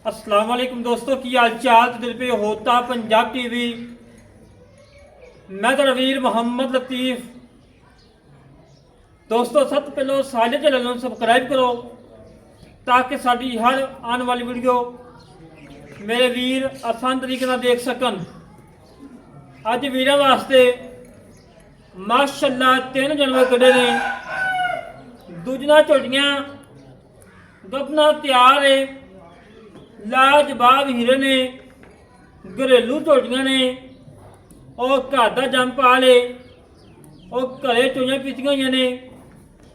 अस्सलाम वालेकुम दोस्तों, की हाल चाल दिल पे होता पंजाब टीवी। मैं तो वीर मोहम्मद लतीफ। दोस्तों सब तो पहले सारे चैनल ਨੂੰ सब्सक्राइब करो ताकि साड़ी हर आने वाली वीडियो मेरे वीर आसान तरीके ਨਾਲ देख सकन। ਅੱਜ ਵੀਰਾਂ ਵਾਸਤੇ माशाअल्लाह 3 ਜਾਨਵਰ ਕੱਢੇ ਨੇ। ਦੂਜੀਆਂ ਝੋਟੀਆਂ ਗੱਭਣਾ ਤਿਆਰ है। लाजवाब हीरे ने, घरेलू झोटियां ने और घर का जम पा ले और घरे चोइयां पीतियां हुई ने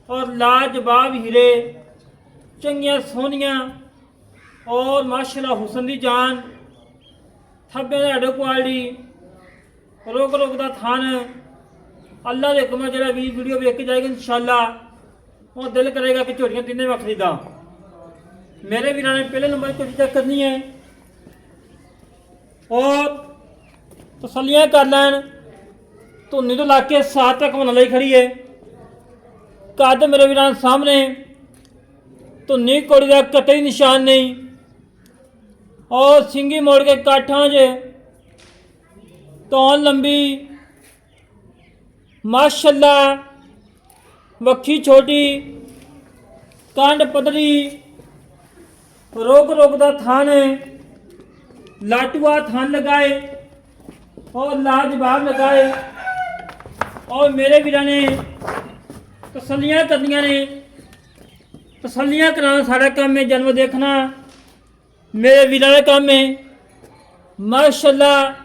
और लाजवाब हीरे चंगियां सोहनियां और माशाअल्लाह हुसन दी जान थब्बे दा एडो क्वालिटी रोक रोक दा थान। अल्लाह दे हुक्म जरा भी वीडियो वेख के जाएगा इंशाअल्लाह वो दिल करेगा कि झोटियां तिन्ने मैं खरीदा। मेरे वीर ने पहले नंबर पर चेक करनी है और तसलियां कर लैन। धुनी तो लाके 7 तक मन लाई खड़ी है। कद मेरे वीर सामने धुनी कोड़ी का कतई निशान नहीं और सिंगी मोड़ के काठा च तौन लंबी माशाअल्लाह, वक्खी छोटी, कंड पतली, रोक रोक दा थान, लाटुआ थान लगाए और लाजवाब लगाए। और मेरे वीर ने तसलियां करनियां ने। तसलियां कराना सारा काम है, जन्म देखना मेरे वीर का काम है। माशाअल्लाह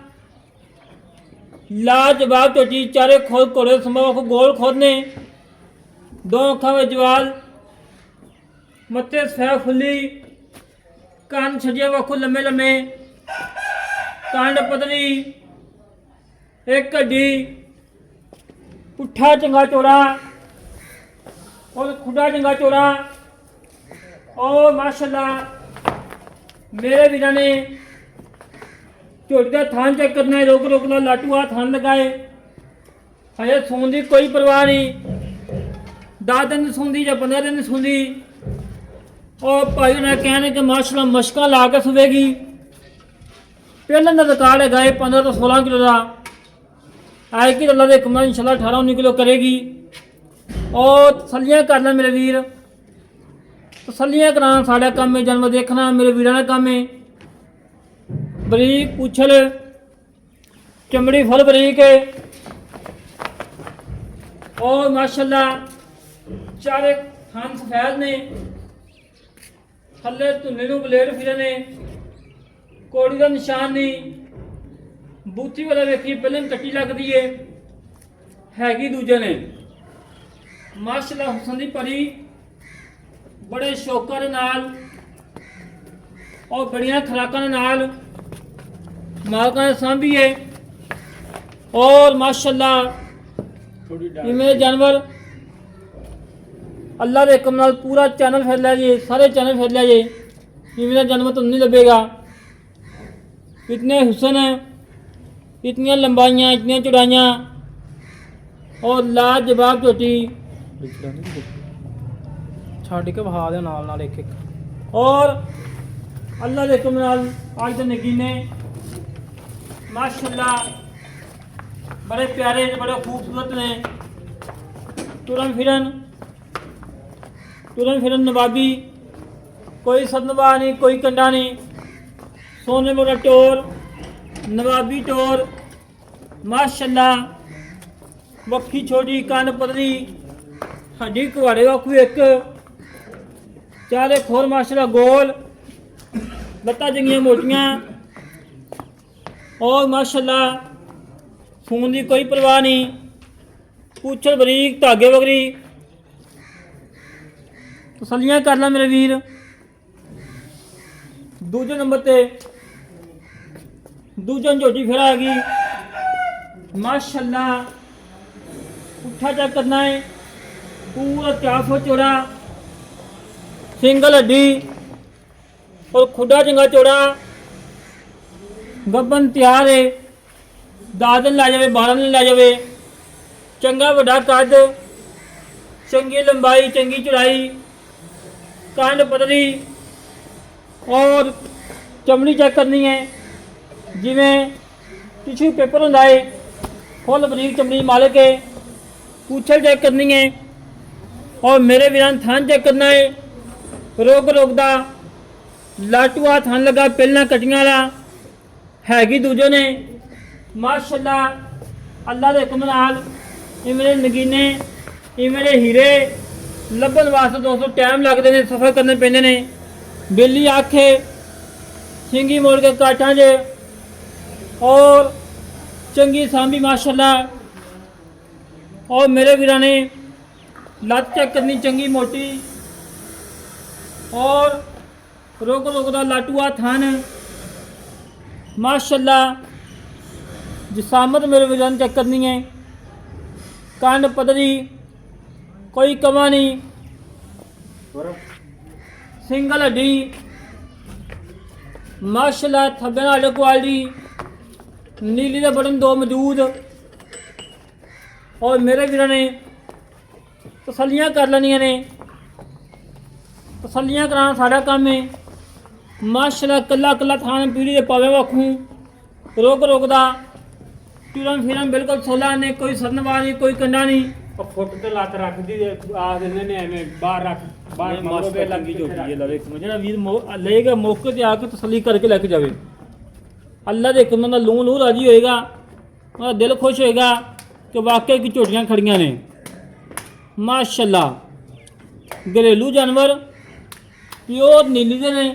लाजवाब झोटी, चारे खोल घोड़े संभव गोल खोदने, 2 अखा में जवाल, मत्थे सफेद फुल्ली, कान छजिया वखो लम्बे लम्बे, कांड पतली, एक हड्डी, पुट्ठा चंगा चौड़ा और खुडा चंगा चौड़ा। और माशाअल्लाह मेरे वीर ने झोटी का थान चेक करना है। रोक रोक ला लाटूआ थान लगाए। हजे सून की कोई परवाह नहीं, 10 दिन सूंदी या 15 दिन सूंदी। और भाई ने कहने कि माशाअल्लाह मशका ला के सुवेगी। पहले का रिकॉर्ड है 15 तो 16 किलो का। आए कि अल्लाह के हुक्म इंशाअल्लाह 18-19 किलो करेगी। और तसलियां कर लें मेरे वीर। तसलियां कराना साढ़ा काम है, जन्म देखना मेरे वीर का काम है। बरीक पूछल, चमड़ी फुल बरीक है और माशाअल्लाह चारे थान सफेद ने, थले धुने ब्लेड फिरे ने, कोड़ी का निशान नहीं। बूथी वाला वेखी पहले कट्टी लगती हैगी दूजे ने। माशाअल्लाह हुसन दी परी बड़े शौका दे नाल और बड़िया खुराकां दे नाल मालकां ने सांभी है। और माशाअल्लाह ये मेरे जानवर अल्लाह के हुक्म नाल पूरा चैनल फिर लिया जी, सारे चैनल फिर लिया जी। मेरा जन्म तो नहीं लभेगा। इतने हुसन है, इतनी लंबाइयाँ, इतनी चौड़ाइयाँ और लाजवाब झोटी छड़ के बहा दे नाल नाल एक एक। और अल्लाह के हुक्म नाल आज के नगीने माशाअल्लाह बड़े प्यारे बड़े खूबसूरत ने। तुरन फिरन नवाबी, कोई सदनवा नहीं, कोई कंडा नहीं। सोने वाला टोर, नवाबी टोर माशाअल्लाह, वक्खी छोटी, कान पतली, हड्डी कुहाड़े वाकू एक, चारे खोर माशाअल्लाह गोल, लत्तां चंगियां मोटियां और माशाअल्लाह खून की कोई परवाह नहीं। पूछल बरीक, धागे वगरी। तसलियां कर ला मेरे वीर। दूजे नंबर ते दूजन झोटी फिर आ गई। माशाअल्लाह उठा चेक करना है, पूरा 4 फुट चौड़ा, सिंगल हड्डी और खुडा चंगा चौड़ा। गब्बन तैयार है, 10 दिन ला जाए, 12 दिन ला जाए। चंगा वड्डा कद, चंगी लंबाई, चंगी चौड़ाई, कांड पतली और ਚਮੜੀ ਚੈੱਕ ਕਰਨੀ ਹੈ, ਜਿਵੇਂ ਟਿਸ਼ੂ ਪੇਪਰ ਹੁੰਦਾ ਹੈ, ਫੁੱਲ ਬਰੀਕ ਚਮੜੀ ਮਲ ਕੇ ਪੂਛਲ ਚੈੱਕ ਕਰਨੀ ਹੈ। और मेरे वीरान थान चेक करना है, रोग रोग दा लाटूआ थान लगा पहला कटियां वाला हैगी दूजे ने माशाअल्लाह अल्लाह दे हुक्म नाल ये मेरे नगीने ये मेरे हीरे लभन वास्ते दोस्तों टाइम लगते हैं, सफ़र करने पैंदे ने। बेली आखे सिंगी मोड़ के काठा जे और चंगी सांभी माशाअल्लाह। और मेरे वीरां ने लत चेक करनी चंगी मोटी और रोग रोग दा लाटूआ थान माशाअल्लाह। जिसामत मेरे वजन चेक करनी है, कंड पदरी कोई कमा नहीं, सिंगल हड्डी माशाअल्लाह। थब्बे नाल क्वालिटी नीली दे बटन 2 मौजूद। और मेरे वीरां ने तसलियाँ कर लेनिया ने, तसलियाँ कराना साड़ा काम है माशाअल्लाह। कला कला थान पीढ़ी दे पावे वाखूं रोग रोग दा टूरन फिरन बिल्कुल सोला ने, कोई सरनवा नहीं, कोई कंडा नहीं। फुट ते लत रख दी आ दिंदे ने एवें बाहर रख बाहर मस्त लगी जो है लवे जेड़ा वीर लेगा मौके ते आके तसली करके लेके जावे। अल्लाह दे हुक्म नाल लूं राजी होएगा, उहदा दिल खुश होएगा कि वाकई की झोटियां खड़ियां ने माशाअल्लाह। घरेलू जानवर प्योर नीली दे ने,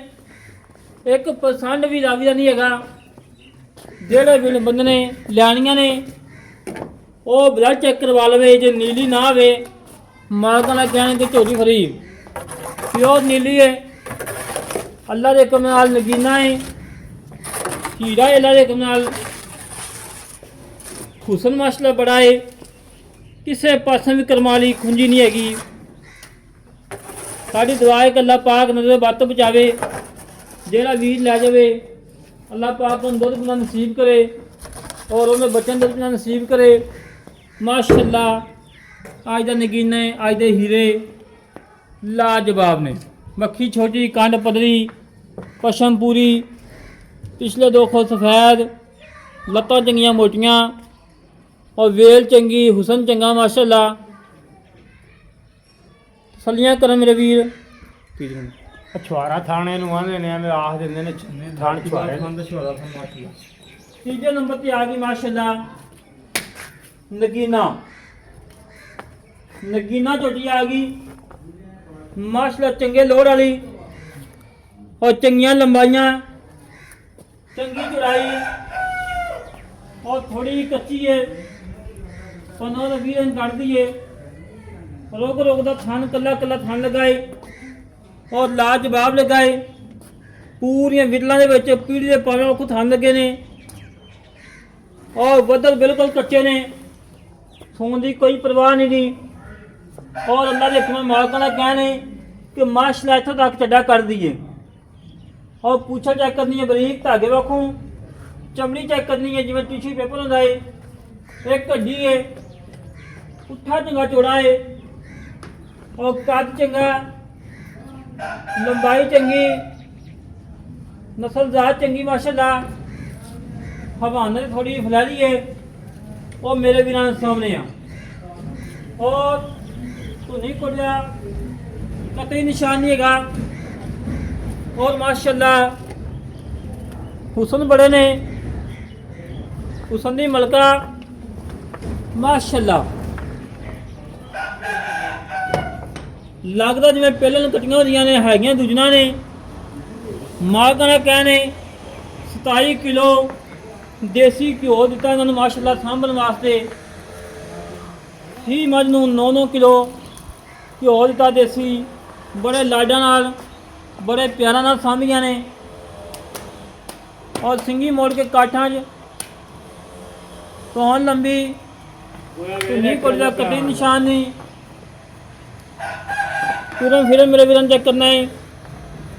1% भी रावी दा नहीं हैगा। जेड़े भी बंदे ने लियानियां ने वो ब्लड चेक करवा लवे, जे नीली ना आवे मालकां दा कहण कि झोटी खरी प्योर नीली है। अल्लाह दे हुक्म नाल नगीना है, हीरा है, अल्लाह दे हुक्म नाल हुसन माशाअल्लाह बड़ा है, किसी पासे भी करमाली खुंजी नहीं हैगी। साड़ी दुआ है कि अल्लाह पाक नजर बत बचावे, जेड़ा वीर लै जावे अल्लाह पाक उन्हें दुध पीना नसीब करे और उन्हें बच्चों दुध पीना नसीब करे माशाअल्लाह। अज दा नगीना है, अज दे हीरे लाजवाब ने। मक्खी छोटी, कंड पदरी, पशम पूरी, पिछले 2 खुद सफेद, लत्तां चंगियां मोटियां और वेल चंगी, हुसन चंगा माशाअल्लाह। सलियां कर मेरे वीर। छुआरा थाने नूं आंदे ने एवें आख दिंदे ने थान छुआरे। तीजे नंबर ते आ गई माशाअल्लाह नगीना। नगीना झोटी आ गई माशाअल्लाह, चंगे लोड़ वाली और चंगियां लंबाइयां, चंगी चौड़ाई और थोड़ी कच्ची है, 15-20 इंच कटती है। रोग रोग दा थान कला कला थान लगाए और लाजवाब लगाए। पूरियां विरलां दे विच पीढ़ी दे पावे वांगू थान लगे ने और बदल बिल्कुल कच्चे ने, सोन की कोई परवाह नहीं दी। और अल्लाह के हुक्म मालकां दा कहना है कि माशाअल्लाह इत्थों तक चड्डा कर दिए। और पूछा चेक करनी है बरीक धागे वाखों, चमड़ी चेक करनी है जिवें टिशू पेपर होंदा है, एक हड्डी है, पुट्ठा चंगा चौड़ा है और कद चंगा, लंबाई चंगी, नस्लजात चंगी माशाअल्लाह। हवाना थोड़ी फैली है और मेरे वीरां सामने आ और धुनी कोड़िया कतई निशान नहीं हैगा। और माशाअल्लाह हुसन बड़े ने, हुसन दी मलका माशाअल्लाह। लगता जिवें पहले कटियां होंदियां ने, हैगियां दूजियां ने। मालकां दा कहने 27 किलो देसी घ्यो दिता इन्होंने माशाअल्लाह सांभण वास्ते। ही मझ नूं 9-9 किलो घ्यो दिता देसी, बड़े लाडां नाल बड़े प्यारां नाल सांभियां ने। और सिंगी मोड़ के काठां च तौन लंबी, धुनी कोड़िया कटी निशान नहीं। तुरंत फिर मेरे वीरन चेक करना है,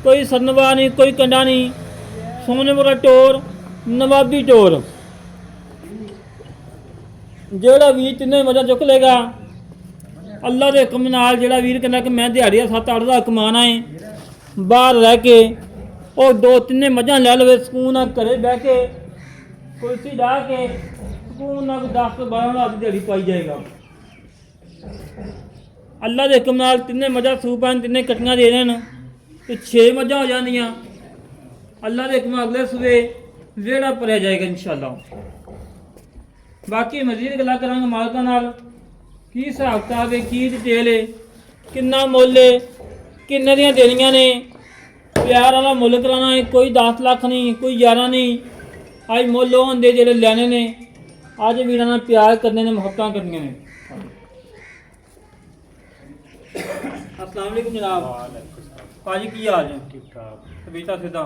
कोई सरनवा नहीं, कोई कंडा नहीं, सोने मोरा टोर, नवाबी टोर। जेड़ा वीर तिन्ने मजा चुक लेगा अल्लाह के हुक्म नाल। जेड़ा वीर कहना कि मैं दिहाड़िया 7-8 हज़ार कमाना है, बाहर रह के ਉਹ ਦੋ ਤਿੰਨੇ ਮੱਝਾਂ ਲੈ ਲਵੇ ਸਕੂਨ ਨਾਲ ਘਰੇ ਬਹਿ ਕੇ ਕੁਰਸੀ ਢਾ ਕੇ ਸਕੂਨ ਨਾਲ 10 ਤੋਂ 12 ਹਜ਼ਾਰ ਦੀ ਦਿਹਾੜੀ ਪਾਈ ਜਾਏਗਾ। ਅੱਲਾ ਦੇ ਹੁਕਮ ਨਾਲ ਤਿੰਨੇ ਮੱਝਾਂ ਸੂਪਾਂ ਤਿੰਨੇ ਕੱਟੀਆਂ ਦੇ ਦੇਣ ਤੇ 6 ਮੱਝਾਂ ਹੋ ਜਾਂਦੀਆਂ। ਅੱਲਾ ਦੇ ਹੁਕਮ ਨਾਲ ਅਗਲੇ ਸੂਬੇ ਵਿਹੜਾ ਭਰਿਆ ਜਾਏਗਾ ਇਨਸ਼ਾਅੱਲਾ। ਬਾਕੀ ਮਜ਼ੀਦ ਗੱਲਾਂ ਕਰਾਂਗੇ ਮਾਲਕਾਂ ਨਾਲ, ਕੀ ਹਿਸਾਬ ਕਿਤਾਬ ਹੈ, ਕੀ ਡਿਟੇਲ ਹੈ, ਕਿੰਨਾ ਮੁੱਲ ਹੈ, ਕਿੰਨੇ ਦੀਆਂ ਦੇਣੀਆਂ ਨੇ, ਪਿਆਰ ਵਾਲਾ ਮੁੱਲ ਕਰਾਉਣਾ ਹੈ। ਕੋਈ 10 ਲੱਖ ਨਹੀਂ, ਕੋਈ 11 ਨਹੀਂ। ਅੱਜ ਮੁੱਲ ਉਹ ਹੁੰਦੇ ਜਿਹੜੇ ਲੈਣੇ ਨੇ। ਅੱਜ ਵੀਰਾਂ ਨਾਲ ਪਿਆਰ ਕਰਨੇ ਨੇ, ਮੁਹੱਬਤਾਂ ਕਰਨੀਆਂ ਨੇ। अस्सलाम वालेकुम जनाब। भाजी की हाल है? ठीक ठाक तबीयत सिद्धा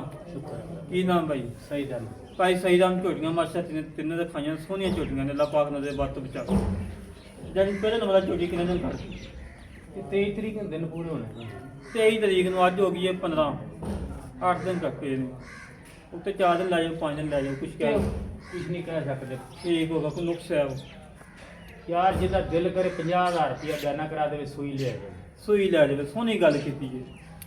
की नाम भाई? सही दल भाई सही दाम झोटियां माशा तिन्ने दे खाइयां सोहनियां झोटियां ने। अल्लाह पाक नज़र बद तो बचा। जड़ी पहले नंबर झोटी किन्ने दिन कर 23 तरीक ਨੂੰ ਦਿਨ ਪੂਰੇ ਹੋਣੇ। 23 ਤਰੀਕ ਨੂੰ ਅੱਜ ਹੋ ਗਈ ਹੈ 15 8 ਦਿਨ ਤੱਕ ਪਏ ਨੇ। ਉੱਤੇ 4 ਦਿਨ ਲੈ ਜਾਓ 5 ਦਿਨ ਲੈ ਜਾਓ ਕੁਛ ਕਹਿ ਕੁਝ ਨਹੀਂ ਕਹਿ ਸਕਦੇ। ठीक होगा कोई नुक्स है ਯਾਰ ਜਿਹਦਾ ਦਿਲ ਕਰੇ 50000 ਰੁਪਇਆ ਬਿਆਨਾ ਕਰਾ ਦੇਵੇ ਸੂਈ ਲੈ ਜਾਵੇ। ਸੂਈ ਲੈ ਜਾਵੇ। ਸੋਹਣੀ ਗੱਲ ਕੀਤੀ ਜੀ।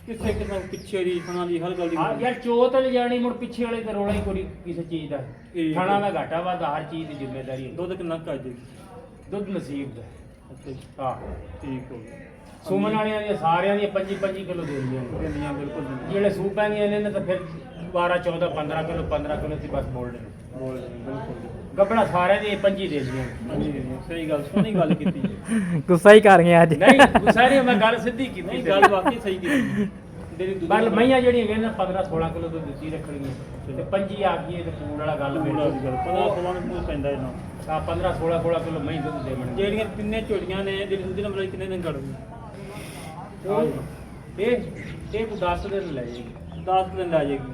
ਕਿਸੇ ਕਿਸੇ ਪਿੱਛੇ ਦੀ ਥਣਾ ਦੀ ਹਰ ਗੱਲ ਦੀ ਹਾਂ ਯਾਰ ਚੋਤ ਲੈ ਜਾਣੀ ਮੁੜ ਪਿੱਛੇ ਵਾਲੇ ਤੇ ਰੋਲਾ ਹੀ ਕੋਈ ਕਿਸੇ ਚੀਜ਼ ਦਾ। ਠੀਕ। ਥਾਣਾ ਦਾ ਘਾਟਾ ਵਾਧਾ ਹਰ ਚੀਜ਼ ਦੀ ਜ਼ਿੰਮੇਵਾਰੀ ਹੁੰਦੀ। ਦੁੱਧ ਕਿੰਨਾ ਕਰ ਜੇ? ਦੁੱਧ ਨਸੀਬ ਦਾ। ਅੱਛਾ ਜੀ ਹਾਂ ਠੀਕ ਹੋ ਗਿਆ। ਸੁਮਨ ਵਾਲਿਆਂ ਦੀਆਂ ਸਾਰਿਆਂ ਦੀਆਂ 25 ਕਿਲੋ ਦੇ ਦਿੰਦੀਆਂ ਨੇ। ਦਿੰਦੀਆਂ ਬਿਲਕੁਲ ਦਿੰਦੀਆਂ। ਜਿਹੜੇ ਸੂਪਾਂ ਦੀਆਂ ਨੇ ਤਾਂ ਫਿਰ 12 14 15 ਕਿਲੋ ਸੀ ਬਸ ਬੋਲਦੇ ਨੇ। ਬੋਲ ਰਹੇ ਨੇ, ਬਿਲਕੁਲ ਗੱਬੜਾ ਸਾਰਿਆਂ ਦੀਆਂ 25 ਦੇ ਦਿੰਦੀਆਂ ਨੇ। ਹਾਂਜੀ ਦਿੰਦੀਆਂ। ਸਹੀ ਗੱਲ ਸੋਹਣੀ ਗੱਲ ਕੀਤੀ ਜੀ। ਗੁੱਸਾ ਹੀ ਕਰ ਗਏ ਅੱਜ। ਨਹੀਂ ਗੁੱਸਾ ਨਹੀਂ ਮੈਂ ਗੱਲ ਸਿੱਧੀ ਕੀਤੀ। ਨਹੀਂ ਗੱਲ ਵਾਕਈ ਸਹੀ ਕੀਤੀ। ਤੇਰੀ ਦੁੱਧ ਬਲ ਮਈਆਂ ਜਿਹੜੀਆਂ ਨੇ 15 16 ਕਿਲੋ ਦੁੱਧ ਦਿੱਤੀ ਰੱਖਣਗੀਆਂ ਤੇ 25 ਆ ਗਈ ਤੇ ਪੂੜ ਵਾਲਾ ਗੱਲ ਪੂਰਾ ਮੇਰੀ ਦੀ ਗੱਲ 15 16 ਨੂੰ ਪੈਂਦਾ ਇਹਨਾਂ। ਆ 15 16 ਕਿਲੋ ਮਈ ਦੁੱਧ ਦੇਵਣਗੇ। ਜਿਹੜੀਆਂ ਤਿੰਨੇ ਝੋਟੀਆਂ ਨੇ ਜਿਹੜੀ ਦੂਜੇ ਨੰਬਰ ਕਿੰਨੇ ਦਿਨ ਕੱਢਦੀ? ਇਹ ਕੋ 10 ਦਿਨ ਲੈ ਜਾਏਗੀ। 10 ਦਿਨ ਲੈ ਜਾਏਗੀ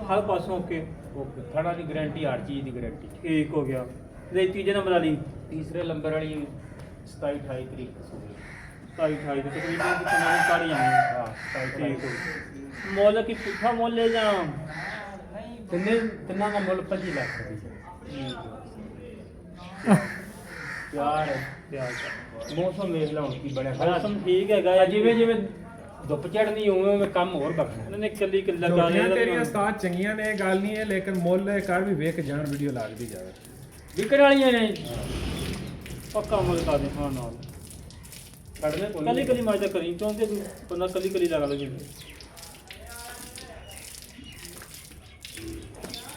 ਹਰ ਪਾਸੋਂ। ਓਕੇ ਓਕੇ ਥੜਾ ਦੀ ਗਾਰੰਟੀ ਹਰ ਚੀਜ਼ ਦੀ ਗਾਰੰਟੀ। ਠੀਕ ਹੋ ਗਿਆ। ਤੇ ਤੀਜੇ ਨੰਬਰ ਵਾਲੀ ਤੀਸਰੇ ਨੰਬਰ ਵਾਲੀ 27 28 ਤਰੀਕ ਸੂਈ। 27 28 ਤੇ ਤਕਰੀਬਨ ਕਿੰਨਾ ਦਿਨ ਕੱਢ ਜਾਣੀ। ਹਾਂ 27 ਠੀਕ ਹੋ ਗਿਆ। ਮੁੱਲ ਕੀ ਪੁੱਠਾ ਮੁੱਲ ਲੈ ਜਾਂ ਤਿੰਨਾਂ ਦਾ ਮੁੱਲ 25 ਲੱਖ ਰੁਪਏ। ਯਾਰ ਪਿਆਰ ਮੌਸਮ ਵੇਖ ਲਾ ਹੁਣ ਕੀ ਬਣਿਆ ਮੌਸਮ ਠੀਕ ਹੈਗਾ ਆ ਹੈ। ਜਿਵੇਂ ਜਿਵੇਂ ਧੁੱਪ ਚੜ੍ਹਨੀ ਉਵੇਂ ਉਵੇਂ ਕੰਮ ਹੋਰ ਬਖਣਾ। ਇਹਨਾਂ ਨੇ ਕੱਲੀ ਕੱਲਾ ਗਾ ਝੋਟੀਆਂ ਤੇਰੀਆਂ ਲਿਆ। ਉਸਤਾਦ ਚੰਗੀਆਂ ਨੇ, ਇਹ ਗੱਲ ਨਹੀਂ ਹੈ, ਲੇਕਿਨ ਮੁੱਲ ਇਹ ਕਰ ਵੀ ਵੇਖ ਜਾਣ ਵੀਡੀਓ ਲੱਗਦੀ ਜਾਵੇ। ਵਿਕਣ ਵਾਲੀਆਂ ਨੇ ਪੱਕਾ ਮੁੱਲ ਕਰ ਦੇ ਹਾਂ ਨਾਲ। ਛੱਡਦੇ ਕੋਈ ਕੱਲੀ ਕੱਲੀ ਮਾਜਦਾ ਕਰੀ ਕਿਉਂਕਿ ਬੰਦਾ ਕੱਲੀ ਕੱਲੀ ਲਗਾ ਲਗੇ।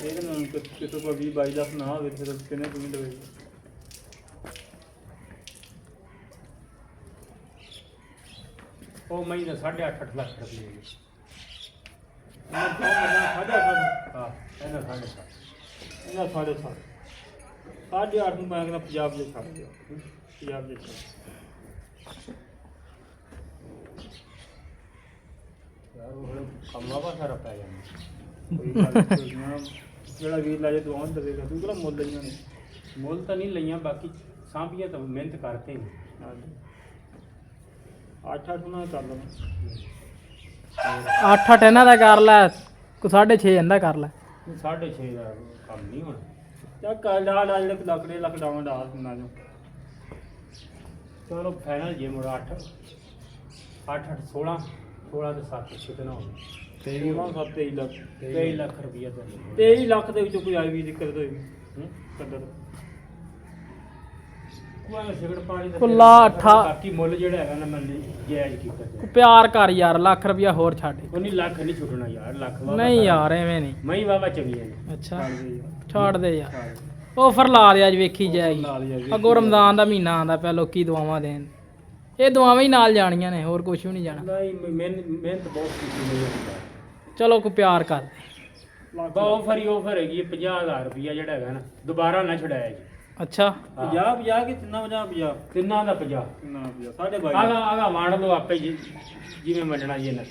ਇਹ ਨਾ ਕਿਤੇ ਕੋਈ 20 22 ਲੱਖ ਨਾ ਹੋਵੇ ਫਿਰ ਕਿੰਨੇ ਤੁਸੀਂ ਲਵੇ। ਉਹ ਮਹੀਨੇ 8.5 ਲੱਖ ਰੁਪਏ। ਮੈਂ ਸਾਢੇ ਅੱਠ ਹਾਂ ਇਹਨਾਂ 7.5 ਇਹਨਾਂ 7.5 8.5 ਨੂੰ ਮੈਂ ਕਹਿੰਦਾ ਪੰਜਾਬ ਦੇ ਛੱਡ ਦਿਓ। ਪੰਜਾਬ ਦੇ ਯਾਰ ਉਹ ਕੰਮਾਂ ਵਾ ਸਾਰਾ ਪੈ ਜਾਂਦਾ। ਕੋਈ ਗੱਲ ਨਹੀਂ। ਜਿਹੜਾ ਵੀਰ ਲਾਜੇ ਦੁਆਵਾਂ ਦੇਵੇਗਾ ਤੂੰ ਕਿਹੜਾ ਮੁੱਲ ਲਈਆਂ ਨੇ। ਮੁੱਲ ਤਾਂ ਨਹੀਂ ਲਈਆਂ ਬਾਕੀ ਸਾਂਭੀਆਂ ਤਾਂ ਮਿਹਨਤ ਕਰਤੇ ਨੇ। 8-8 ਨਾਲ ਕਰ ਲਵਾਂ। 8-8 ਇਹਨਾਂ ਦਾ ਕਰ ਲੈ, ਕੋ 6.5 ਇਹਦਾ ਕਰ ਲੈ। 6.5 ਦਾ ਕੰਮ ਨਹੀਂ ਹੋਣਾ। ਚੱਲ ਕਰ ਲਾ ਜਿਹੜੇ ਲੱਕੜੇ ਲੱਕ ਡਾਵਾਂ ਡਾਲ ਨਾ ਜੋ। ਚਲੋ ਫਾਈਨਲ ਜੇ ਮੁੜ 8 16 ਤੇ 7 ਕਿਤਨਾ ਹੋਣਾ। 23 ਲੱਖ 23 ਲੱਖ ਰੁਪਈਆ ਤਾਂ 23 ਲੱਖ ਦੇ ਵਿੱਚੋਂ ਕੋਈ ਆਈ ਵੀ ਦਿੱਕਤ ਹੋਈ ਕਦਰ ਕੋਈ ਸਿਗਰਟ ਪਾਣੀ ਦਾ ਕੁੱਲਾ ਅੱਠਾ। ਬਾਕੀ ਮੁੱਲ ਜਿਹੜਾ ਹੈਗਾ ਨਾ ਮੈਂ ਜਾਇਜ਼ ਕੀਤਾ ਕੋ ਪਿਆਰ ਕਰ ਯਾਰ, ਲੱਖ ਰੁਪਇਆ ਹੋਰ ਛੱਡ। ਉਹ ਨਹੀਂ ਲੱਖ ਨਹੀਂ ਛੁੱਟਣਾ ਯਾਰ। ਲੱਖ ਵਾਵਾ ਨਹੀਂ ਯਾਰ ਐਵੇਂ ਨਹੀਂ। ਮਈ ਵਾਵਾ ਚੰਗੀਆਂ ਨੇ। ਅੱਛਾ ਛੱਡ ਦੇ ਯਾਰ। ਆਫਰ ਲਾ ਦੇ ਅੱਜ ਵੇਖੀ ਜਾਏਗੀ। ਅੱਗੋਂ ਰਮਜ਼ਾਨ ਦਾ ਮਹੀਨਾ ਆਂਦਾ ਪਿਆ, ਲੋਕੀ ਦੁਆਵਾਂ ਦੇਣ। ਇਹ ਦੁਆਵਾਂ ਹੀ ਨਾਲ ਜਾਣੀਆਂ ਨੇ, ਹੋਰ ਕੁਝ ਵੀ ਨਹੀਂ ਜਾਣਾ। ਨਹੀਂ ਮਿਹਨਤ ਬਹੁਤ ਕੀਤੀ ਮੇਰੀ। ਚਲੋ ਕੋ ਪਿਆਰ ਕਰ। ਆਫਰ ਹੈਗੀ 50,000 ਰੁਪਈਆ ਜਿਹੜਾ ਹੈਗਾ ਨਾ ਦੁਬਾਰਾ ਨਾ ਛੁਡਾਇਆ ਜੀ। ਅੱਛਾ 50 ਕਿ ਤਿੰਨਾ 50 ਤਿੰਨਾਂ ਦਾ 50। ਨਾ 22 ਆਗਾ ਵੰਡ ਲਓ ਆਪੇ ਜਿਵੇਂ ਮੰਨਣਾ ਜੀ ਇਹਨਾਂ।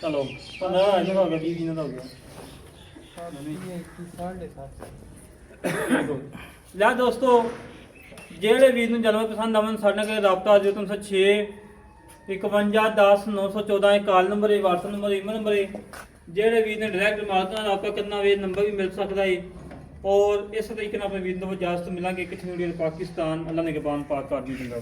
ਚਲੋ 15 ਇਹਨਾਂ ਦਾ ਹੋ ਗਿਆ 20 ਇਹਨਾਂ ਦਾ ਹੋ ਗਿਆ। ਲੈ ਦੋਸਤੋ ਜਿਹੜੇ ਵੀਰ ਨੂੰ ਜਨਮ ਪਸੰਦ ਆਵਣ ਸਾਡੇ ਨਾਲ ਰਾਬਤਾ ਦਿਓ। 306 51 10 914 ਇਹ ਕਾਲ ਨੰਬਰ ਹੈ, WhatsApp ਨੰਬਰ, ਈਮੇਲ ਨੰਬਰ ਹੈ। ਜਿਹੜੇ ਵੀਰ ਨੇ ਡਾਇਰੈਕਟ ਮਾਲਕ ਨਾਲ ਰਾਬਤਾ ਕਰਨਾ ਹੋਵੇ ਨੰਬਰ ਵੀ ਮਿਲ ਸਕਦਾ ਹੈ। ਔਰ ਇਸ ਤਰੀਕੇ ਨਾਲ ਆਪਣੇ ਵੀਰ ਨੂੰ ਇਜਾਜ਼ਤ ਮਿਲਾਂਗੇ। ਕਿੱਥੇ ਵੀਡੀਓ ਪਾਕਿਸਤਾਨ। ਅੱਲਾ ਨੇ ਗਬਾਨ ਪਾਕ ਕਰ ਦੀ ਚੰਗਾ।